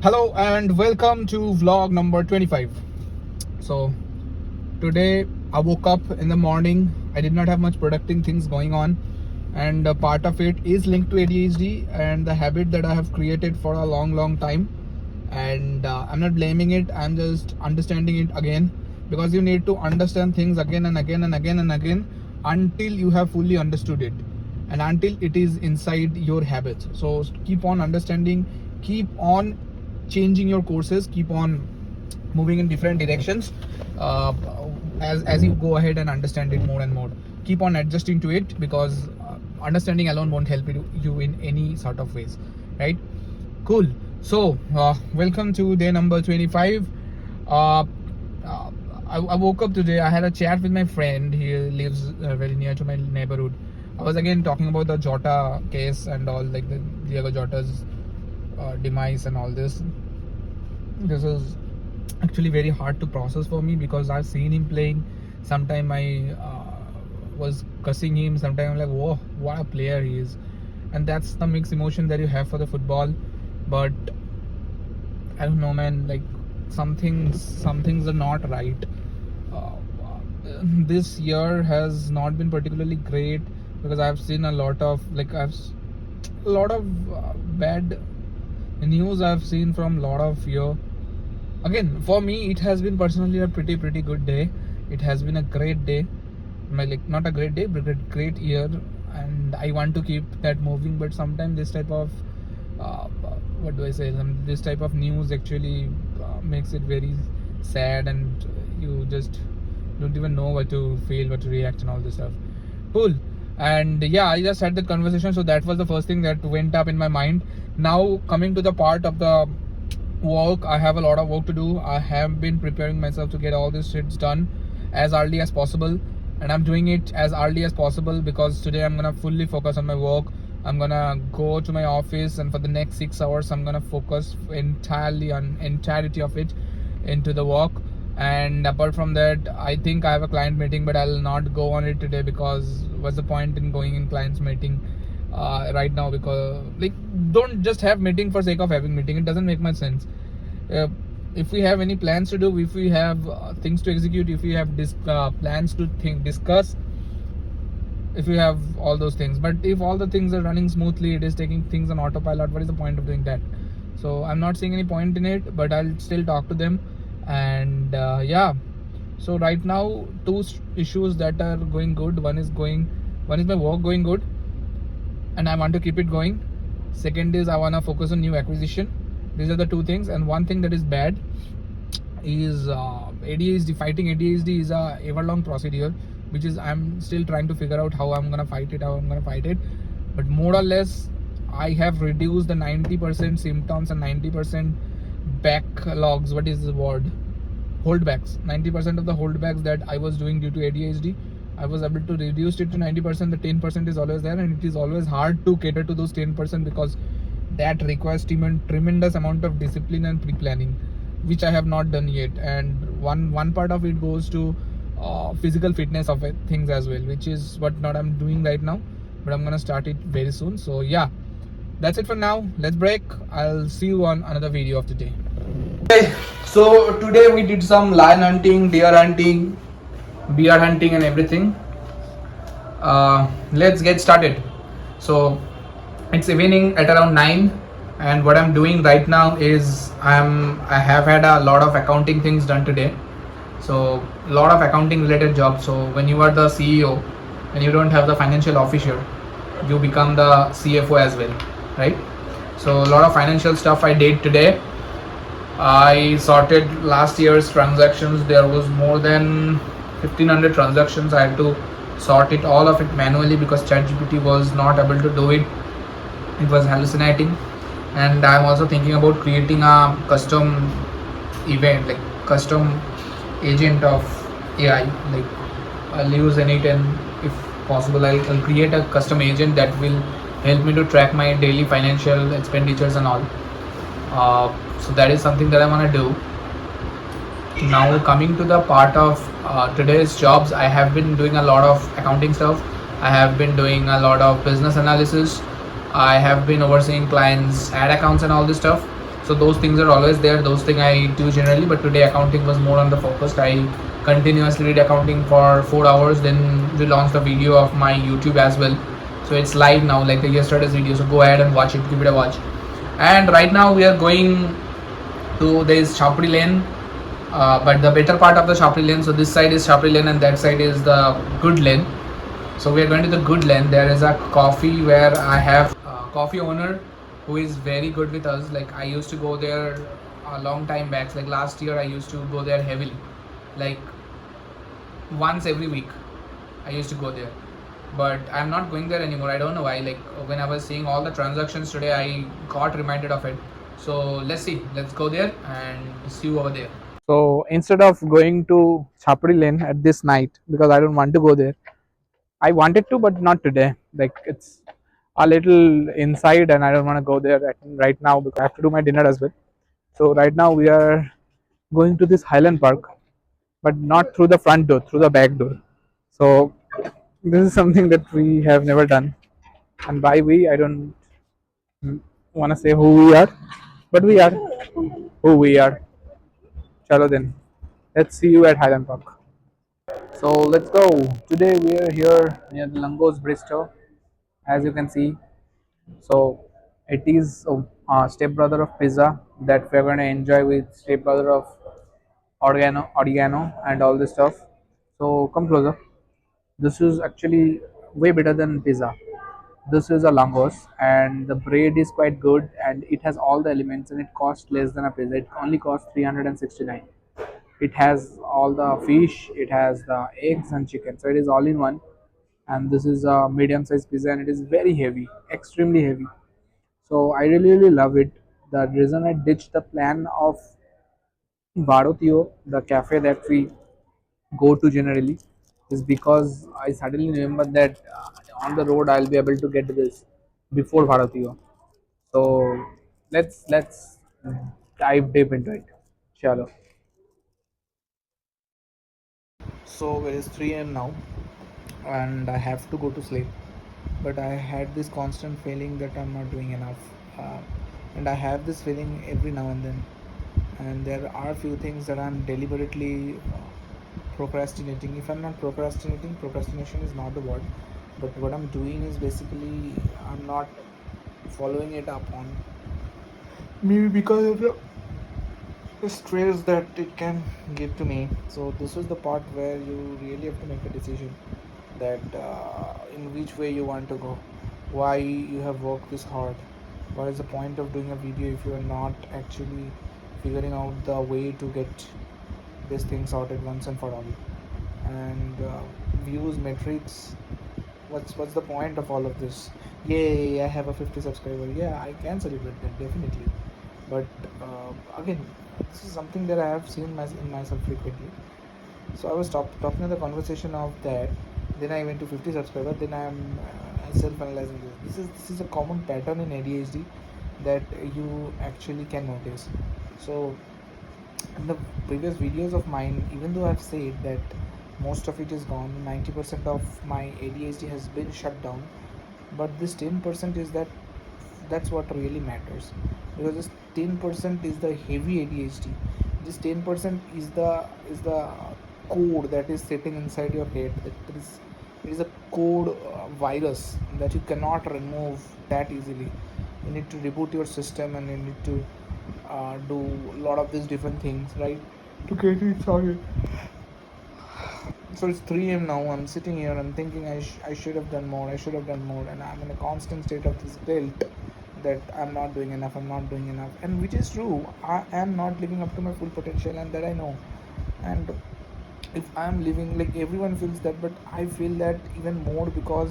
Hello and welcome to vlog number 25. So today I woke up in the morning. I did not have much productive things going on, and a part of it is linked to ADHD and the habit that I have created for a long time. And I'm not blaming it, I'm just understanding it again, because you need to understand things again and again and again and again until you have fully understood it and until it is inside your habits. So keep on understanding, keep on changing your courses, keep on moving in different directions, uh, as you go ahead and understand it more and more. Keep on adjusting to it, because understanding alone won't help you in any sort of ways, right? Cool. So welcome to day number 25. uh, I woke up today. I had a chat with my friend. He lives very near to my neighborhood. I was again talking about the Jota case and all, like the Diego Jota's demise and all this. This is actually very hard to process for me, because I've seen him playing. Sometime I was cussing him. Sometime I'm like, whoa, what a player he is. And that's the mixed emotion that you have for the football. But I don't know, man. Like some things are not right. Uh, this year has not been particularly great, because I've seen a lot of a lot of bad news I've seen from a lot of year. Again, for me, it has been personally a pretty good day. It has been a great day. Like, not a great day, but a great year, and I want to keep that moving. But sometimes this type of what do I say? This type of news actually makes it very sad, and you just don't even know what to feel, what to react, and all this stuff. Cool. And yeah, I just had that conversation, so that was the first thing that went up in my mind. Now coming to the part of the work, I have a lot of work to do. I have been preparing myself to get all these shits done as early as possible, and I'm doing it as early as possible, because today I'm gonna fully focus on my work. I'm gonna go to my office, and for the next 6 hours I'm gonna focus entirety of it into the work. And apart from that, I think I have a client meeting, but I'll not go on it today, because what's the point in going in client's meeting right now? Because, like, don't just have meeting for sake of having meeting. It doesn't make much sense. uh, if we have any plans to do, if we have things to execute, if we have plans to discuss, if you have all those things, but if all the things are running smoothly, it is taking things on autopilot, what is the point of doing that? So I'm not seeing any point in it, but I'll still talk to them. And yeah, so right now, two issues that are going good. One is my work going good, and I want to keep it going. Second is I want to focus on new acquisition. These are the two things. And one thing that is bad is ADHD. Fighting ADHD is a ever long procedure, which is I'm still trying to figure out how I'm gonna fight it. But more or less, I have reduced the 90% symptoms and 90% backlogs. What is the word? Holdbacks. 90% of the holdbacks that I was doing due to ADHD, I was able to reduce it to 90%. The 10% is always there, and it is always hard to cater to those 10%, because that requires tremendous amount of discipline and pre-planning, which I have not done yet. And one part of it goes to physical fitness of it, things as well, which is what not I'm doing right now, but I'm gonna start it very soon. So yeah, that's it for now. Let's break. I'll see you on another video of the day. Okay, so today we did some lion hunting, deer hunting, bear hunting, and everything. Let's get started. So it's evening at around 9, and what I'm doing right now is I have had a lot of accounting things done today. So a lot of accounting related jobs. So when you are the CEO and you don't have the financial officer, you become the CFO as well, right? So a lot of financial stuff I did today. I sorted last year's transactions. There was more than 1500 transactions. I had to sort it, all of it, manually, because ChatGPT was not able to do it. It was hallucinating. And I'm also thinking about creating a custom event, like custom agent of AI. Like, I'll use Anyt, and if possible, I'll create a custom agent that will help me to track my daily financial expenditures and all. So that is something that I want to do. Now coming to the part of today's jobs, I have been doing a lot of accounting stuff. I have been doing a lot of business analysis. I have been overseeing clients' ad accounts and all this stuff. So those things are always there. Those things I do generally, but today accounting was more on the focused. I continuously read accounting for 4 hours. Then we launched a video of my YouTube as well. So it's live now, like the yesterday's video. So go ahead and watch it. Give it a watch. And right now we are going to this Chapri Lane, but the better part of the Chapri Lane. So this side is Chapri Lane and that side is the good lane. So we are going to the good lane. There is a coffee where I have a coffee owner who is very good with us. Like I used to go there a long time back. Like last year I used to go there heavily, like once every week. I used to go there, but I'm not going there anymore. I don't know why. Like when I was seeing all the transactions today, I got reminded of it. So let's see. Let's go there and see you over there. So instead of going to Chapri Lane at this night, because I don't want to go there, I wanted to, but not today. Like it's a little inside, and I don't want to go there right now because I have to do my dinner as well. So right now we are going to this Highland Park, but not through the front door, through the back door. So this is something that we have never done, and by we I don't want to say who we are, but we are who we are. Chalo then, let's see you at Highland Park. So let's go. Today we are here near the Langos Bristol, as you can see. So it is a stepbrother of pizza that we're going to enjoy with stepbrother of oregano, and all this stuff. So come closer. This is actually way better than pizza. This is a langos, and the bread is quite good, and it has all the elements, and it costs less than a pizza. It only costs 369. It has all the fish, it has the eggs and chicken, so it is all in one. And this is a medium sized pizza, and it is very heavy, extremely heavy. So I really love it. The reason I ditched the plan of Varotio, the cafe that we go to generally, is because I suddenly remembered that on the road I'll be able to get this before Varotio. So let's dive deep into it. Chalo. So it is 3 a.m. now, and I have to go to sleep. But I had this constant feeling that I'm not doing enough, and I have this feeling every now and then. And there are a few things that I'm deliberately procrastinating. If I'm not procrastinating, procrastination is not the word. But what I'm doing is basically I'm not following it up on. Maybe because of the stress that it can give to me. So this is the part where you really have to make a decision that in which way you want to go, why you have worked this hard, what is the point of doing a video if you are not actually figuring out the way to get this thing sorted once and for all. And views, metrics, what's the point of all of this? Yay, I have a 50 subscriber. Yeah, I can celebrate that definitely, but again, this is something that I have seen in myself frequently. So I was talking in the conversation of that. Then I went to 50 subscribers. Then I am self-analyzing this. This is a common pattern in ADHD that you actually can notice. So in the previous videos of mine, even though I've said that most of it is gone, 90% of my ADHD has been shut down, but this 10% is that's what really matters, because this 10% is the heavy ADHD. This 10% is the code that is sitting inside your head. It is a code virus that you cannot remove that easily. You need to reboot your system, and you need to do a lot of these different things, right, to get it started. So it's 3 a.m. now. I'm sitting here. I'm thinking I should have done more. I should have done more, and I'm in a constant state of this guilt that I'm not doing enough. I'm not doing enough, and which is true. I am not living up to my full potential, and that I know. And if I'm living, like everyone feels that, but I feel that even more because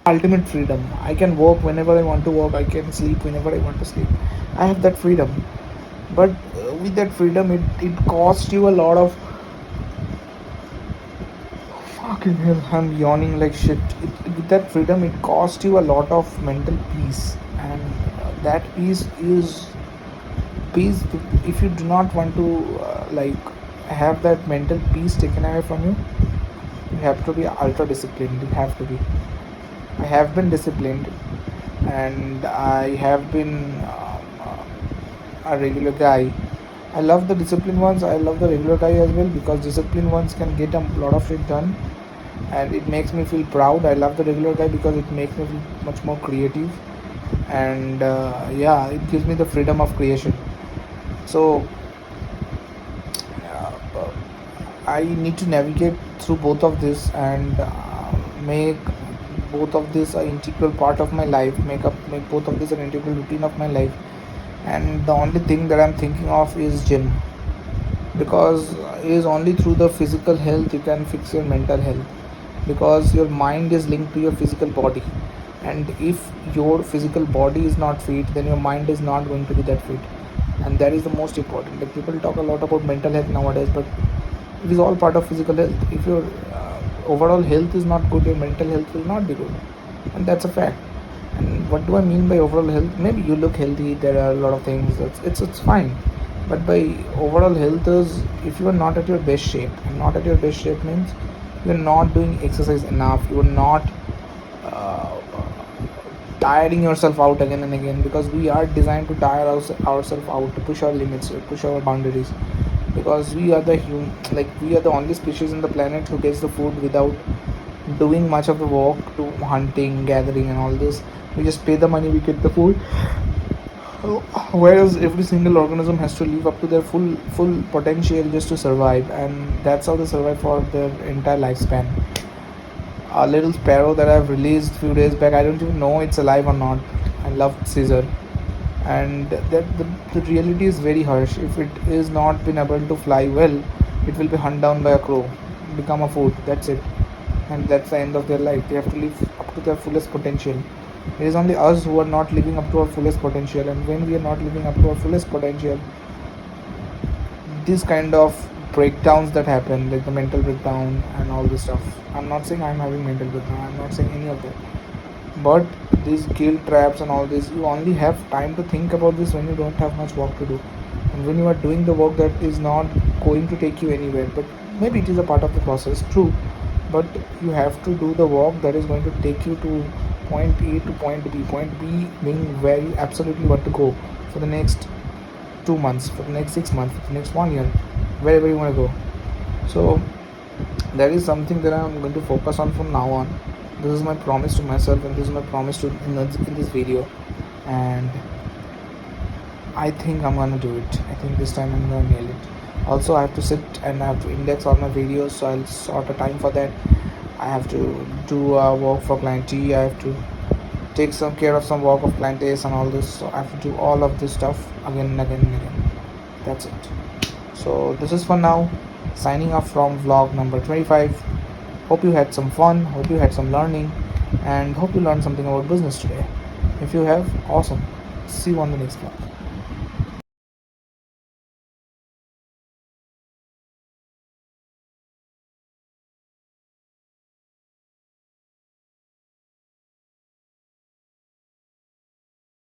ultimate freedom. I can work whenever I want to work. I can sleep whenever I want to sleep. I have that freedom, but with that freedom, it costs you a lot of. Fucking hell, I'm yawning like shit. With that freedom, it costs you a lot of mental peace, and that peace. If you do not want to like have that mental peace taken away from you, you have to be ultra disciplined. You have to be. I have been disciplined, and I have been a regular guy. I love the disciplined ones. I love the regular guy as well, because disciplined ones can get a lot of shit done, and it makes me feel proud. I love the regular guy because it makes me feel much more creative, and yeah, it gives me the freedom of creation. So uh, I need to navigate through both of this, and make both of this an integral part of my life. Make both of this an integral routine of my life. And the only thing that I'm thinking of is gym, because it is only through the physical health you can fix your mental health, because your mind is linked to your physical body, and if your physical body is not fit, then your mind is not going to be that fit, and that is the most important. Like, people talk a lot about mental health nowadays, but it is all part of physical health. If your overall health is not good, your mental health will not be good, and that's a fact. And what do I mean by overall health? Maybe you look healthy, there are a lot of things, it's fine, but by overall health is, if you are not at your best shape, and not at your best shape means you're not doing exercise enough, you're not uh, tiring yourself out again and again, because we are designed to tire ourselves out, to push our limits, to push our boundaries, because we are like, we are the only species in the planet who gets the food without doing much of the work, to hunting, gathering, and all this. We just pay the money, we get the food. Whereas every single organism has to live up to their full potential just to survive, and that's how they survive for their entire lifespan. A little sparrow that I've released few days back, I don't even know it's alive or not. I love Caesar, and the reality is very harsh. If it is not been able to fly well, it will be hunted down by a crow, become a food. That's it, and that's the end of their life. They have to live up to their fullest potential. It is only us who are not living up to our fullest potential, and when we are not living up to our fullest potential, these kind of breakdowns that happen, like the mental breakdown and all this stuff. I'm not saying I'm having mental breakdown, I'm not saying any of that, but these guilt traps and all this, you only have time to think about this when you don't have much work to do, and when you are doing the work that is not going to take you anywhere. But maybe it is a part of the process, true, but you have to do the work that is going to take you to point A to point B, point B being where you absolutely want to go for the next 2 months, for the next 6 months, for the next 1 year, wherever you want to go. So that is something that I'm going to focus on from now on. This is my promise to myself, and this is my promise to in this video, and I think I'm gonna do it. I think this time I'm gonna nail it. Also, I have to sit and I have to index all my videos, so I'll sort a time for that. I have to do work for client T. I have to take some care of some work of client A's and all this. So I have to do all of this stuff again and again and again. That's it. So this is for now. Signing off from vlog number 25. Hope you had some fun. Hope you had some learning, and hope you learned something about business today. If you have, awesome. See you on the next vlog.